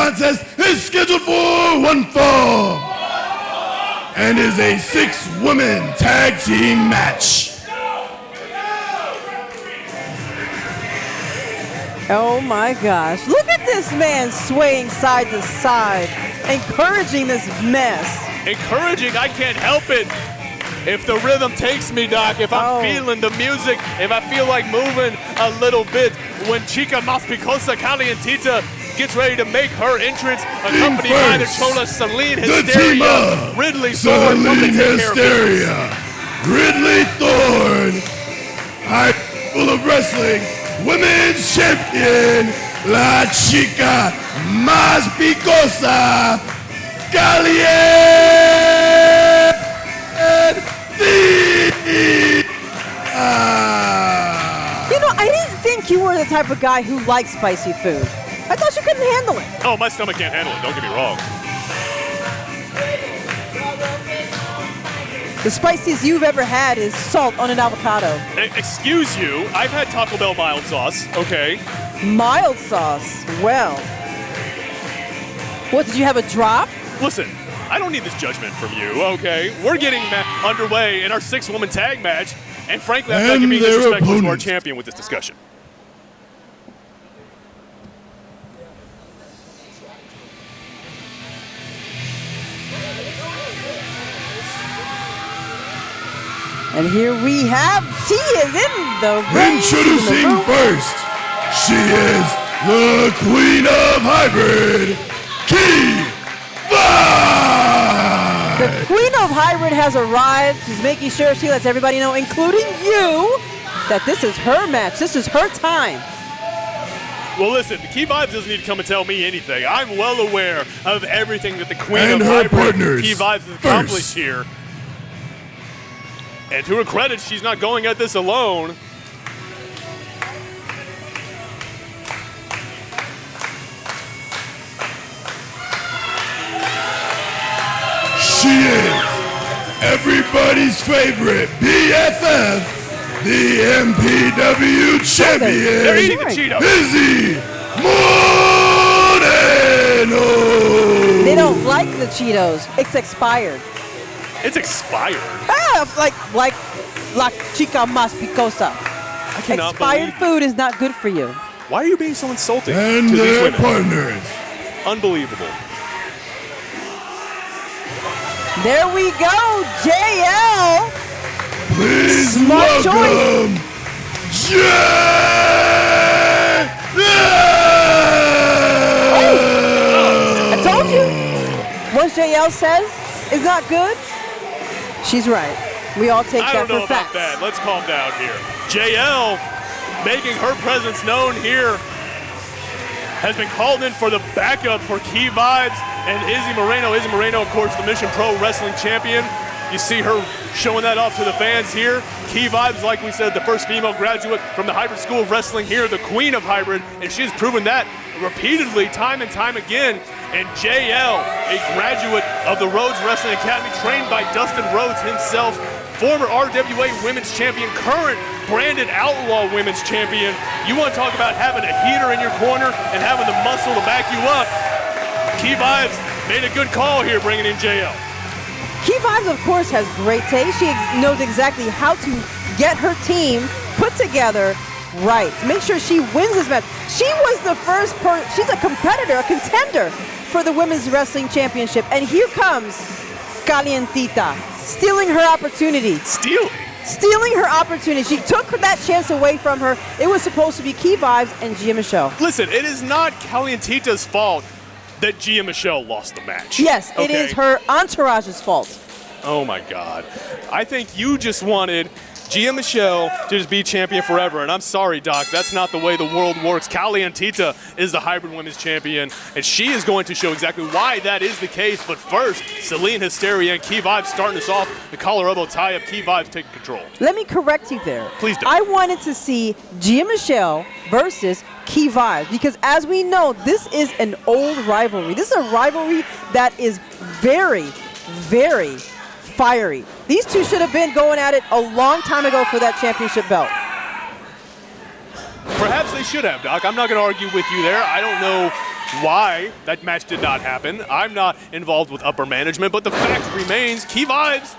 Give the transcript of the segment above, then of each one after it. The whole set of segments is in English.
contest is scheduled for one fall and is a 6-woman tag team match. Oh my gosh. Look at this man swaying side to side, encouraging this mess. Encouraging, I can't help it. If the rhythm takes me, Doc, if I'm feeling the music, if I feel like moving a little bit, when Chica Más Picosa Calientita gets ready to make her entrance, accompanied by the Chola Celine Hysteria, Ridley Thorne from the Hysteria, Ridley Thorne, high full of wrestling, women's champion, La Chica Más Picosa Calientita. You know, I didn't think you were the type of guy who likes spicy food. I thought you couldn't handle it. Oh, my stomach can't handle it, don't get me wrong. The spiciest you've ever had is salt on an avocado. Excuse you, I've had Taco Bell mild sauce, okay. Mild sauce, well. What, did you have a drop? Listen, I don't need this judgment from you, okay? We're getting underway in our 6-woman tag match, and frankly, I feel like you're being disrespectful to our champion with this discussion. And here we have, she is in the ring. Introducing first, she is the Queen of Hybrid, Key Vibes. The Queen of Hybrid has arrived. She's making sure she lets everybody know, including you, that this is her match. This is her time. Well, listen, Key Vibes doesn't need to come and tell me anything. I'm well aware of everything that the Queen and of her Hybrid, partners Key Vibes, has accomplished here. And to her credit, she's not going at this alone. She is everybody's favorite BFF, the MPW champion, They're eating the Cheetos. Izzy Moreno. They don't like the Cheetos. It's expired. It's expired. Like La Chica Más Picosa. I cannot Expired food is not good for you. Why are you being so insulting And to these their women? partners. Unbelievable. There we go, JL. Please Smart welcome I told you. What JL says is not good. She's right. We all take I that don't know for about facts. that. Let's calm down here. JL making her presence known here has been called in for the backup for Key Vibes and Izzy Moreno. Izzy Moreno, of course, the Mission Pro Wrestling Champion. You see her showing that off to the fans here. Key Vibes, like we said, the first female graduate from the Hybrid School of Wrestling here, the Queen of Hybrid, and she has proven that repeatedly, time and time again. And JL, a graduate of the Rhodes Wrestling Academy, trained by Dustin Rhodes himself, former RWA Women's Champion, current branded Outlaw Women's Champion. You want to talk about having a heater in your corner and having the muscle to back you up. Key Vibes made a good call here bringing in JL. Key Vibes, of course, has great taste. She knows exactly how to get her team put together right. Make sure she wins this match. She was the first person, she's a competitor, a contender for the Women's Wrestling Championship. And here comes Calientita, stealing her opportunity. Stealing her opportunity. She took that chance away from her. It was supposed to be Key Vibes and Gia Michelle. Listen, it is not Calientita's fault that Gia Michelle lost the match. Yes, it is her entourage's fault. Oh my God. I think you just wanted Gia Michelle to just be champion forever. And I'm sorry, Doc, that's not the way the world works. Calientita is the Hybrid Women's Champion, and she is going to show exactly why that is the case. But first, Celine Hysteria and Key Vibes starting us off. The collar elbow tie-up, Key Vibes taking control. Let me correct you there. Please do. I wanted to see Gia Michelle versus Key Vibes, because as we know, this is an old rivalry. This is a rivalry that is very, very fiery. These two should have been going at it a long time ago for that championship belt. Perhaps they should have, Doc. I'm not going to argue with you there. I don't know why that match did not happen. I'm not involved with upper management, but the fact remains, Key Vibes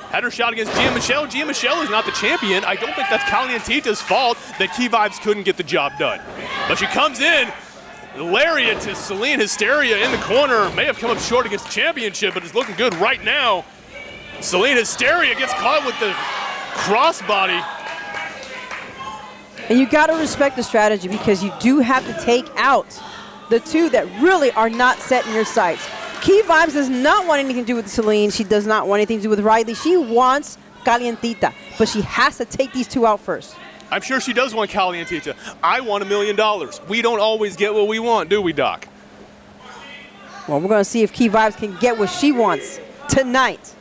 had her shot against Gia Michelle. Gia Michelle is not the champion. I don't think that's Calientita's fault that Key Vibes couldn't get the job done. But she comes in, lariat to Celine Hysteria in the corner. May have come up short against the championship, but is looking good right now. Celine Hysteria gets caught with the crossbody. And you got to respect the strategy because you do have to take out the two that really are not set in your sights. Key Vibes does not want anything to do with Celine. She does not want anything to do with Riley. She wants Calientita, but she has to take these two out first. I'm sure she does want Calientita. I want $1 million. We don't always get what we want, do we, Doc? Well, we're going to see if Key Vibes can get what she wants tonight.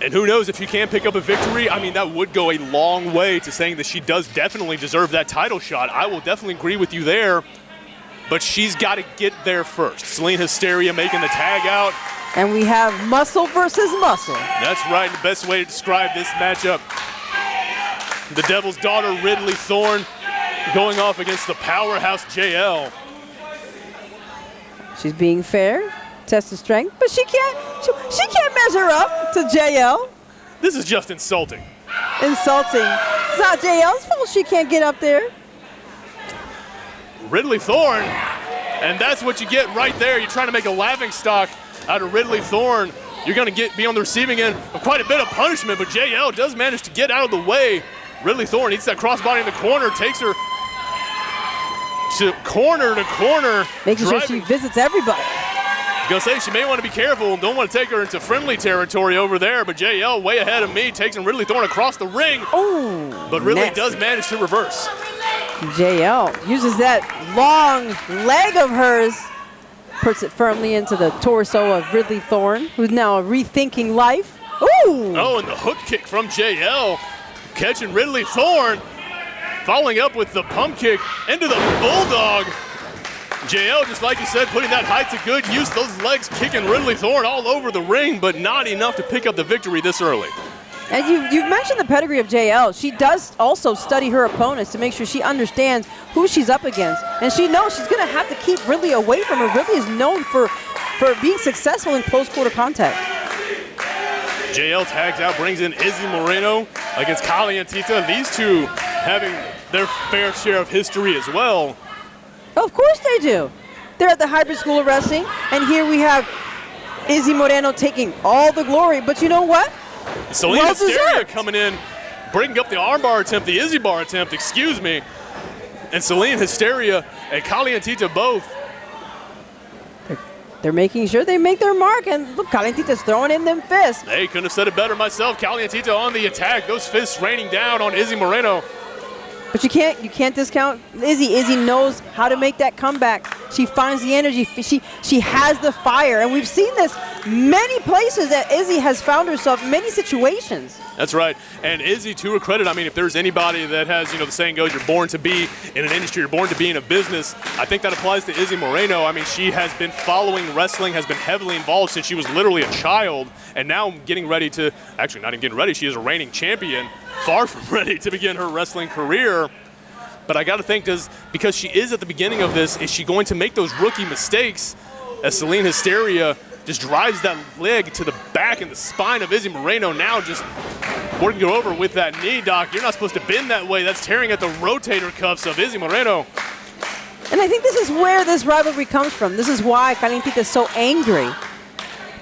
And who knows, if you can pick up a victory, I mean, that would go a long way to saying that she does definitely deserve that title shot. I will definitely agree with you there, but she's got to get there first. Celine Hysteria making the tag out. And we have muscle versus muscle. That's right, the best way to describe this matchup. The Devil's Daughter, Ridley Thorne, going off against the powerhouse JL. She's being fair, test of strength, but she can't measure up to JL. This is just insulting. Insulting. It's not JL's fault she can't get up there. Ridley Thorne, and that's what you get right there. You're trying to make a laughing stock out of Ridley Thorne. You're going to be on the receiving end of quite a bit of punishment, but JL does manage to get out of the way. Ridley Thorne eats that crossbody in the corner, takes her to corner, making sure she visits everybody. I was gonna say, she may want to be careful. Don't want to take her into friendly territory over there, but JL way ahead of me, takes Ridley Thorne across the ring. Oh, but Ridley nasty. does manage to reverse. JL uses that long leg of hers, puts it firmly into the torso of Ridley Thorne, who's now rethinking life. Ooh! Oh, and the hook kick from JL, catching Ridley Thorne, following up with the pump kick into the Bulldog. JL, just like you said, putting that height to good use, those legs kicking Ridley Thorne all over the ring, but not enough to pick up the victory this early. And you've mentioned the pedigree of JL. She does also study her opponents to make sure she understands who she's up against. And she knows she's going to have to keep Ridley away from her. Ridley is known for being successful in close quarter contact. JL tags out, brings in Izzy Moreno against Calientita. These two having their fair share of history as well. Of course they do. They're at the Hybrid School of Wrestling, and here we have Izzy Moreno taking all the glory. But you know what? Celine Hysteria coming in, bringing up the armbar attempt, the Izzy bar attempt, excuse me. And Celine Hysteria and Calientita both. They're making sure they make their mark, and look, Calientita's throwing in them fists. Hey, couldn't have said it better myself. Calientita on the attack, those fists raining down on Izzy Moreno. But you can't discount Izzy. Izzy knows how to make that comeback. She finds the energy. She has the fire, and we've seen this many places that Izzy has found herself in many situations. That's right. And Izzy, to her credit, I mean, if there's anybody that has, the saying goes, you're born to be in an industry, you're born to be in a business, I think that applies to Izzy Moreno. I mean, she has been following wrestling, has been heavily involved since she was literally a child, and now getting ready to, actually not even getting ready, she is a reigning champion, far from ready to begin her wrestling career. But I got to think, because she is at the beginning of this, is she going to make those rookie mistakes as Celine Hysteria just drives that leg to the back and the spine of Izzy Moreno, now just working her over with that knee, Doc. You're not supposed to bend that way. That's tearing at the rotator cuffs of Izzy Moreno. And I think this is where this rivalry comes from. This is why Calientita is so angry.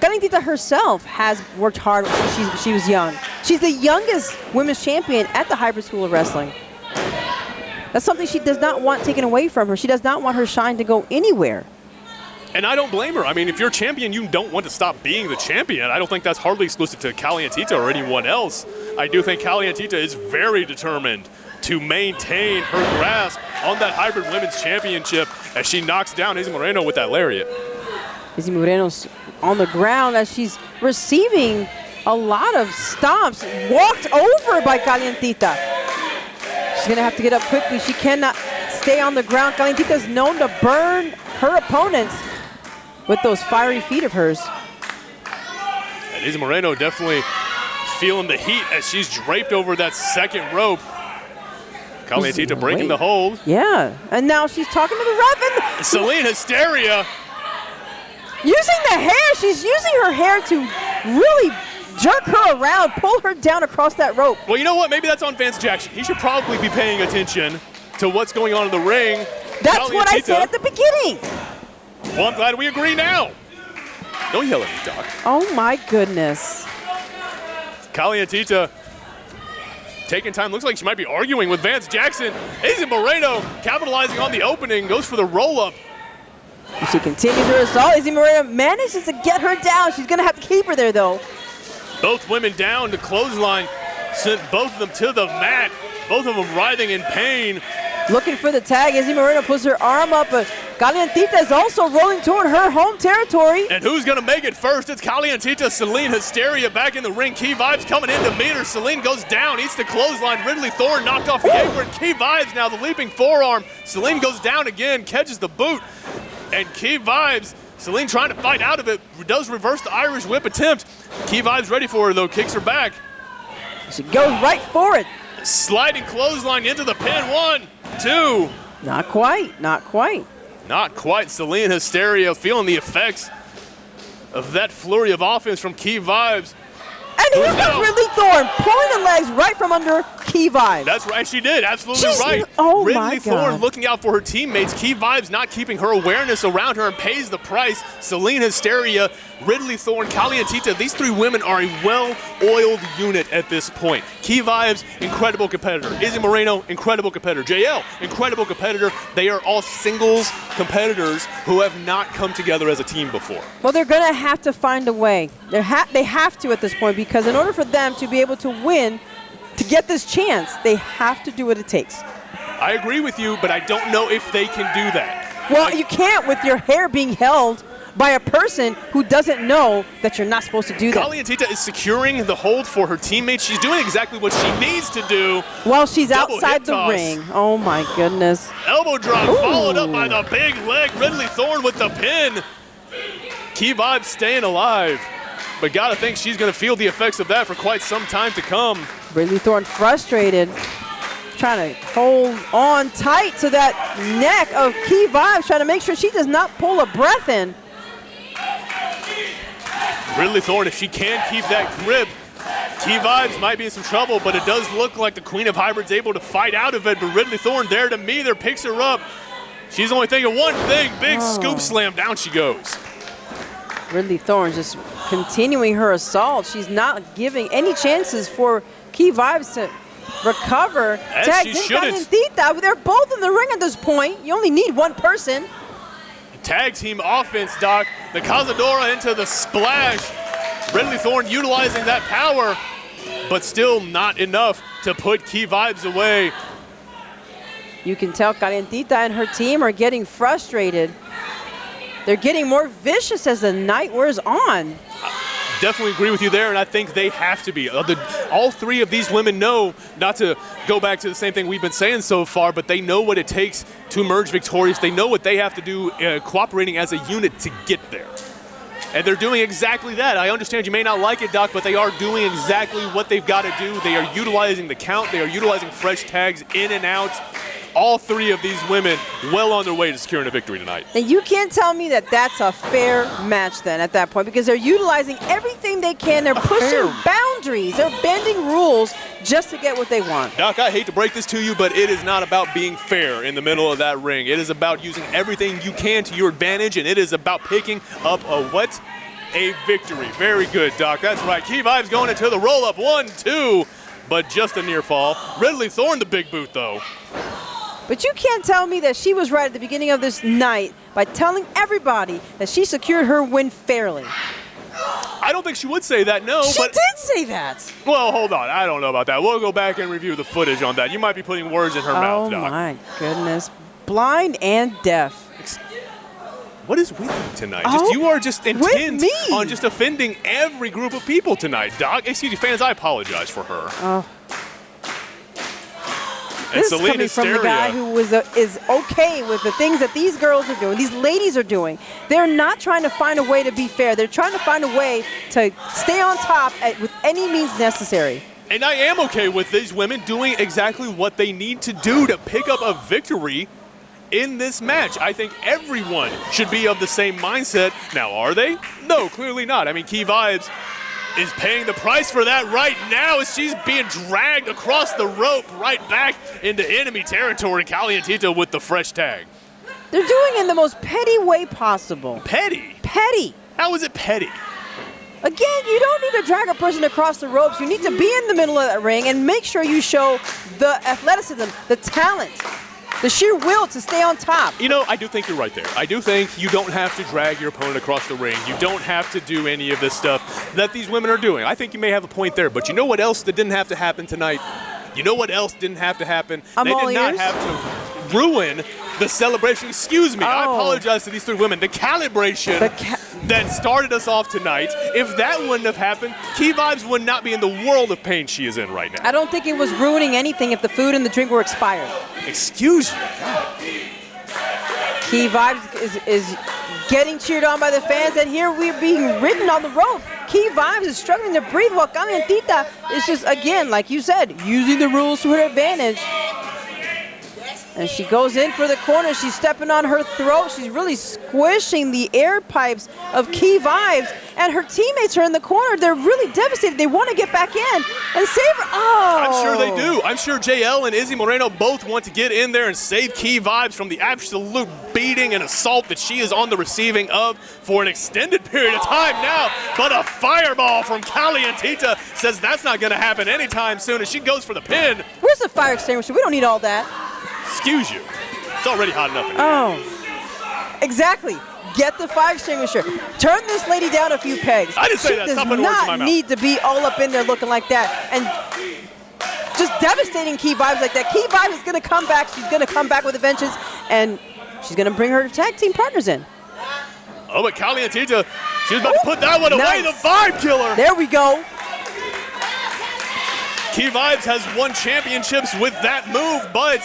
Calientita herself has worked hard since she was young. She's the youngest women's champion at the Hybrid School of Wrestling. That's something she does not want taken away from her. She does not want her shine to go anywhere. And I don't blame her. I mean, if you're a champion, you don't want to stop being the champion. I don't think that's hardly exclusive to Calientita or anyone else. I do think Calientita is very determined to maintain her grasp on that Hybrid Women's Championship as she knocks down Izzy Moreno with that lariat. Izzy Moreno's on the ground as she's receiving a lot of stomps, walked over by Calientita. She's going to have to get up quickly. She cannot stay on the ground. Calientita is known to burn her opponents with those fiery feet of hers. And Izzy Moreno definitely feeling the heat as she's draped over that second rope. Calientita breaking the hold. Yeah, and now she's talking to the F. Celine Hysteria. Using the hair. She's using her hair to really jerk her around, pull her down across that rope. Well, you know what? Maybe that's on Vance Jackson. He should probably be paying attention to what's going on in the ring. That's what I said at the beginning. Well, I'm glad we agree now. Don't yell at me, Doc. Oh, my goodness. Calientita taking time. Looks like she might be arguing with Vance Jackson. Izzy Moreno capitalizing on the opening. Goes for the roll-up. She continues her assault. Izzy Moreno manages to get her down. She's going to have to keep her there, though. Both women down to clothesline. Sent both of them to the mat. Both of them writhing in pain. Looking for the tag. Izzy Moreno puts her arm up, but Calientita is also rolling toward her home territory. And who's going to make it first? It's Calientita. Celine Hysteria back in the ring. Key Vibes coming in to meet her. Celine goes down, eats the clothesline. Ridley Thorne knocked off the apron. Key Vibes now the leaping forearm. Celine goes down again, catches the boot. And Key Vibes, Celine trying to fight out of it, does reverse the Irish whip attempt. Key Vibes ready for her though, kicks her back. She goes right for it. Sliding clothesline into the pin. 1, 2. Not quite, not quite. Not quite. Celine Hysteria feeling the effects of that flurry of offense from Key Vibes. And here comes Ridley Thorne, pulling the legs right from under Key Vibes. That's right, she did. Absolutely right. Oh Ridley my Thorne God. looking out for her teammates. Key Vibes not keeping her awareness around her and pays the price. Celine Hysteria, Ridley Thorne, Calientita. These three women are a well-oiled unit at this point. Key Vibes, incredible competitor. Izzy Moreno, incredible competitor. JL, incredible competitor. They are all singles competitors who have not come together as a team before. Well, they're going to have to find a way. They have to at this point, because in order for them to be able to win, to get this chance, they have to do what it takes. I agree with you, but I don't know if they can do that. Well, you can't with your hair being held by a person who doesn't know that you're not supposed to do that. Calientita is securing the hold for her teammates. She's doing exactly what she needs to do. While she's Double outside hip the toss. ring. Oh, my goodness. Elbow drop Ooh. followed up by the big leg. Ridley Thorne with the pin. Key Vibes staying alive. But gotta think she's gonna feel the effects of that for quite some time to come. Ridley Thorne frustrated, trying to hold on tight to that neck of Key Vibes, trying to make sure she does not pull a breath in. Ridley Thorne, if she can keep that grip, Key Vibes might be in some trouble, but it does look like the Queen of Hybrids able to fight out of it. But Ridley Thorne there to meet her, picks her up. She's only thinking one thing, big scoop slam, down she goes. Ridley Thorne just continuing her assault. She's not giving any chances for Key Vibes to recover. As Tags she in shouldn't. Calientita. They're both in the ring at this point. You only need one person. Tag team offense, Doc. The Cazadora into the splash. Ridley Thorne utilizing that power, but still not enough to put Key Vibes away. You can tell Calientita and her team are getting frustrated. They're getting more vicious as the night wears on. Definitely agree with you there, and I think they have to be. All three of these women know, not to go back to the same thing we've been saying so far, but they know what it takes to emerge victorious. They know what they have to do cooperating as a unit to get there. And they're doing exactly that. I understand you may not like it, Doc, but they are doing exactly what they've got to do. They are utilizing the count. They are utilizing fresh tags in and out. All three of these women well on their way to securing a victory tonight. And you can't tell me that that's a fair match then at that point, because they're utilizing everything they can. They're pushing boundaries. They're bending rules just to get what they want. Doc, I hate to break this to you, but it is not about being fair in the middle of that ring. It is about using everything you can to your advantage, and it is about picking up a what? A victory. Very good, Doc. That's right. Key Vibes going into the roll-up. 1, 2, but just a near fall. Ridley Thorne the big boot, though. But you can't tell me that she was right at the beginning of this night by telling everybody that she secured her win fairly. I don't think she would say that, no. She but did say that. Well, hold on. I don't know about that. We'll go back and review the footage on that. You might be putting words in her mouth, Doc. Oh, my goodness. Blind and deaf. What is with you tonight? Oh, you are just intent with me. on just offending every group of people tonight, Doc. Excuse me, fans, I apologize for her. Oh. And This is Celine coming from the Hysteria. guy who is okay with the things that these girls are doing, these ladies are doing. They're not trying to find a way to be fair. They're trying to find a way to stay on top with any means necessary. And I am okay with these women doing exactly what they need to do to pick up a victory in this match. I think everyone should be of the same mindset. Now, are they? No, clearly not. I mean, Key Vibes is paying the price for that right now as she's being dragged across the rope right back into enemy territory. Calientita with the fresh tag. They're doing it in the most petty way possible. Petty? Petty. How is it petty? Again, you don't need to drag a person across the ropes. You need to be in the middle of that ring and make sure you show the athleticism, the talent, the sheer will to stay on top. You know, I do think you're right there. I do think you don't have to drag your opponent across the ring. You don't have to do any of this stuff that these women are doing. I think you may have a point there, but you know what else that didn't have to happen tonight? You know what else didn't have to happen? I'm they all did not ears. have to ruin the celebration. Excuse me, I apologize to these three women. The calibration that started us off tonight, if that wouldn't have happened, Key Vibes would not be in the world of pain she is in right now. I don't think it was ruining anything if the food and the drink were expired. Excuse you. God. Key Vibes is getting cheered on by the fans, and here we're being ridden on the rope. Key Vibes is struggling to breathe while Calientita is just, again, like you said, using the rules to her advantage. And she goes in for the corner. She's stepping on her throat. She's really squishing the air pipes of Key Vibes. And her teammates are in the corner. They're really devastated. They want to get back in and save her. Oh! I'm sure they do. I'm sure JL and Izzy Moreno both want to get in there and save Key Vibes from the absolute beating and assault that she is on the receiving of for an extended period of time now. But a fireball from Calientita says that's not going to happen anytime soon as she goes for the pin. Where's the fire extinguisher? We don't need all that. Excuse you. It's already hot enough in here. Oh, exactly. Get the fire extinguisher. Turn this lady down a few pegs. I didn't say that. Stop putting words in my mouth. She does not need to be all up in there looking like that and just devastating Key Vibes like that. Key Vibes is going to come back. She's going to come back with a vengeance, and she's going to bring her tag team partners in. Oh, but Calientita, she's about to put that one away. Nice. The Vibe Killer. There we go. Key Vibes has won championships with that move, but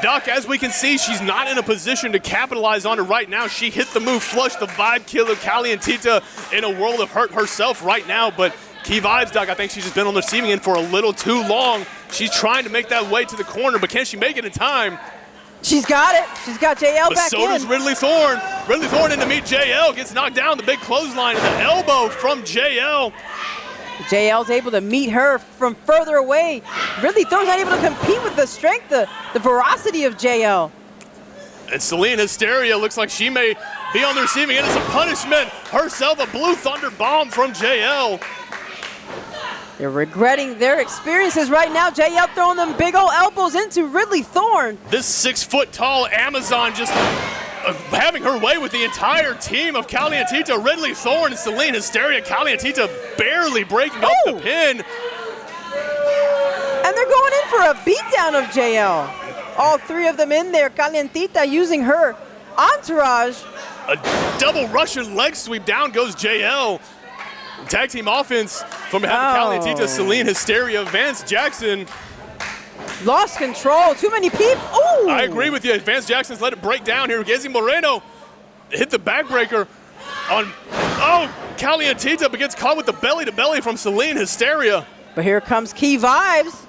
Doc, as we can see, she's not in a position to capitalize on it right now. She hit the move flush, the Vibe Killer. Calientita in a world of hurt herself right now, but Key Vibes, Doc, I think she's just been on the receiving end for a little too long. She's trying to make that way to the corner, but can she make it in time? She's got it. She's got JL But back so does in. Ridley Thorne. Ridley Thorne in to meet JL, gets knocked down. The big clothesline and the elbow from JL. JL's able to meet her from further away. Ridley Thorne's not able to compete with the strength, the ferocity of JL. And Celine Hysteria looks like she may be on the receiving end as a punishment. Herself a Blue Thunder bomb from JL. They're regretting their experiences right now. JL throwing them big old elbows into Ridley Thorne. This 6-foot-tall Amazon just having her way with the entire team of Calientita, Ridley Thorne, and Celine Hysteria. Calientita barely breaking up the pin. And they're going in for a beatdown of JL. All three of them in there. Calientita using her entourage. A double Russian leg sweep. Down goes JL. Tag team offense from Calientita, Celine Hysteria, Vance Jackson. Lost control. Too many people. Ooh. I agree with you. Vance Jackson's let it break down here. Izzy Moreno hit the backbreaker on. Oh, Calientita but gets caught with the belly-to-belly from Celine Hysteria. But here comes Key Vibes.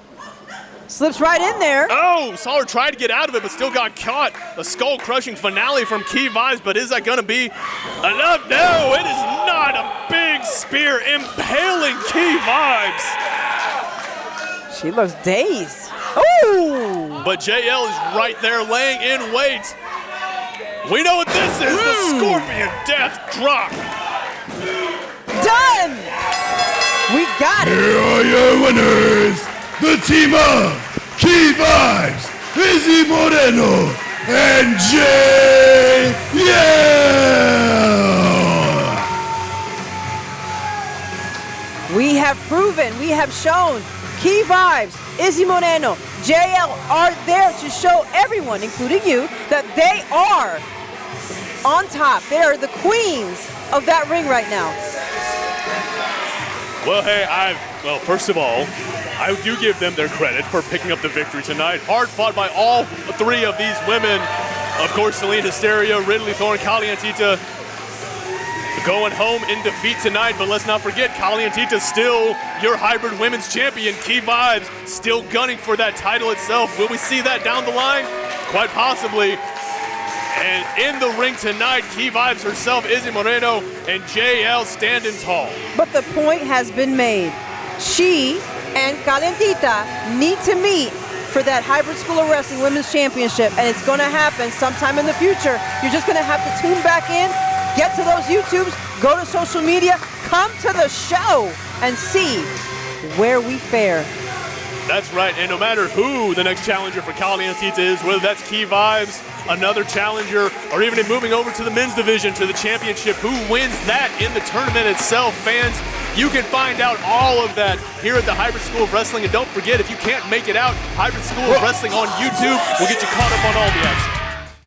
Slips right in there. Oh, saw her try to get out of it, but still got caught. A skull-crushing finale from Key Vibes, but is that going to be enough? No, it is not. A big spear impaling Key Vibes. She looks dazed. Ooh! But JL is right there laying in wait. We know what this is, the Scorpion Death Drop. Done! We got it. Here are your winners, the team of Key Vibes, Izzy Moreno, and JL. We have proven, we have shown Key Vibes, Izzy Moreno, JL are there to show everyone, including you, that they are on top. They are the queens of that ring right now. Well, hey, first of all, I do give them their credit for picking up the victory tonight. Hard fought by all three of these women. Of course, Celine Hysteria, Ridley Thorne, Calientita going home in defeat tonight, but let's not forget, Calientita still your hybrid women's champion. Key Vibes still gunning for that title itself. Will we see that down the line? Quite possibly. And in the ring tonight, Key Vibes herself, Izzy Moreno, and JL standing tall. But the point has been made. She and Calentita need to meet for that Hybrid School of Wrestling Women's Championship, and it's going to happen sometime in the future. You're just going to have to tune back in, get to those YouTubes, go to social media, come to the show, and see where we fare. That's right, and no matter who the next challenger for Calentita is, whether that's Key Vibes, another challenger, or even moving over to the men's division to the championship, who wins that in the tournament itself, fans, you can find out all of that here at the Hybrid School of Wrestling. And don't forget, if you can't make it out, Hybrid School of Wrestling on YouTube will get you caught up on all the action.